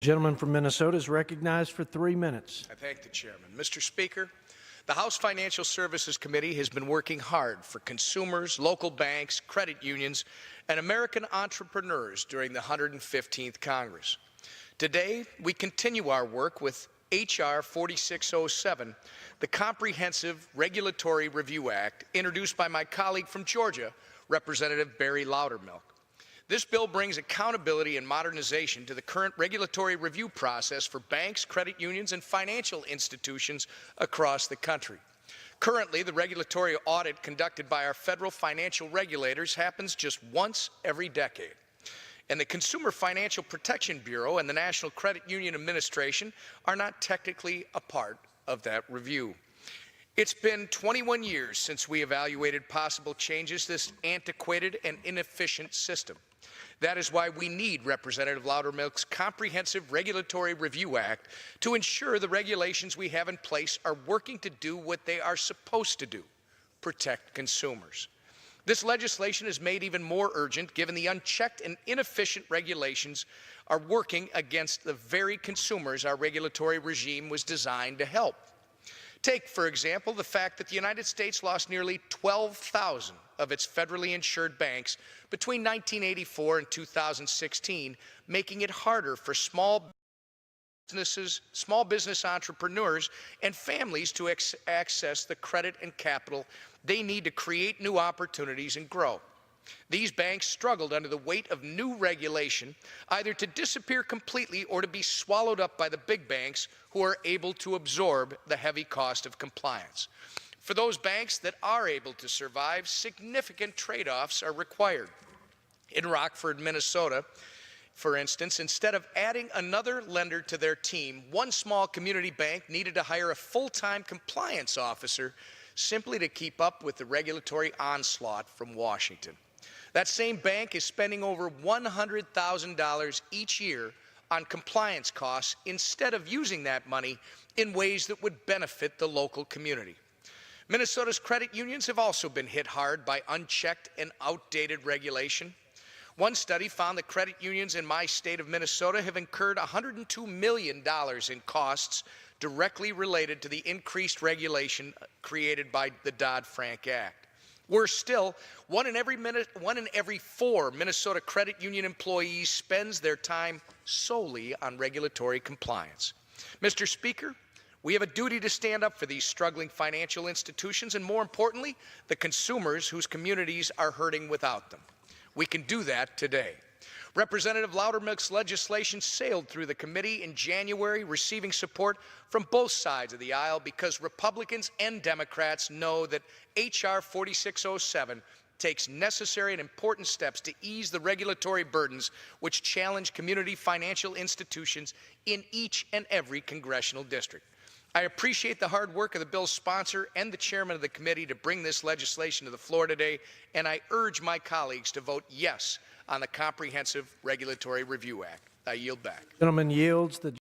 The gentleman from Minnesota is recognized for 3 minutes. I thank the chairman. Mr. Speaker, the House Financial Services Committee has been working hard for consumers, local banks, credit unions, and American entrepreneurs during the 115th Congress. Today, we continue our work with H.R. 4607, the Comprehensive Regulatory Review Act, introduced by my colleague from Georgia, Representative Barry Loudermilk. This bill brings accountability and modernization to the current regulatory review process for banks, credit unions, and financial institutions across the country. Currently, the regulatory audit conducted by our federal financial regulators happens just once every decade. And the Consumer Financial Protection Bureau and the National Credit Union Administration are not technically a part of that review. It's been 21 years since we evaluated possible changes to this antiquated and inefficient system. That is why we need Representative Loudermilk's Comprehensive Regulatory Review Act to ensure the regulations we have in place are working to do what they are supposed to do: protect consumers. This legislation is made even more urgent given the unchecked and inefficient regulations are working against the very consumers our regulatory regime was designed to help. Take, for example, the fact that the United States lost nearly 12,000 of its federally insured banks between 1984 and 2016, making it harder for small business entrepreneurs and families to access the credit and capital they need to create new opportunities and grow. These banks struggled under the weight of new regulation, either to disappear completely or to be swallowed up by the big banks who are able to absorb the heavy cost of compliance. For those banks that are able to survive, significant trade-offs are required. In Rockford, Minnesota, for instance, instead of adding another lender to their team, one small community bank needed to hire a full-time compliance officer simply to keep up with the regulatory onslaught from Washington. That same bank is spending over $100,000 each year on compliance costs instead of using that money in ways that would benefit the local community. Minnesota's credit unions have also been hit hard by unchecked and outdated regulation. One study found that credit unions in my state of Minnesota have incurred $102 million in costs directly related to the increased regulation created by the Dodd-Frank Act. Worse still, one in every 4 Minnesota credit union employees spends their time solely on regulatory compliance. Mr. Speaker, we have a duty to stand up for these struggling financial institutions and, more importantly, the consumers whose communities are hurting without them. We can do that today. Representative Loudermilk's legislation sailed through the committee in January, receiving support from both sides of the aisle because Republicans and Democrats know that H.R. 4607 takes necessary and important steps to ease the regulatory burdens which challenge community financial institutions in each and every congressional district. I appreciate the hard work of the bill's sponsor and the chairman of the committee to bring this legislation to the floor today, and I urge my colleagues to vote yes on the Comprehensive Regulatory Review Act. I yield back. The gentleman yields. The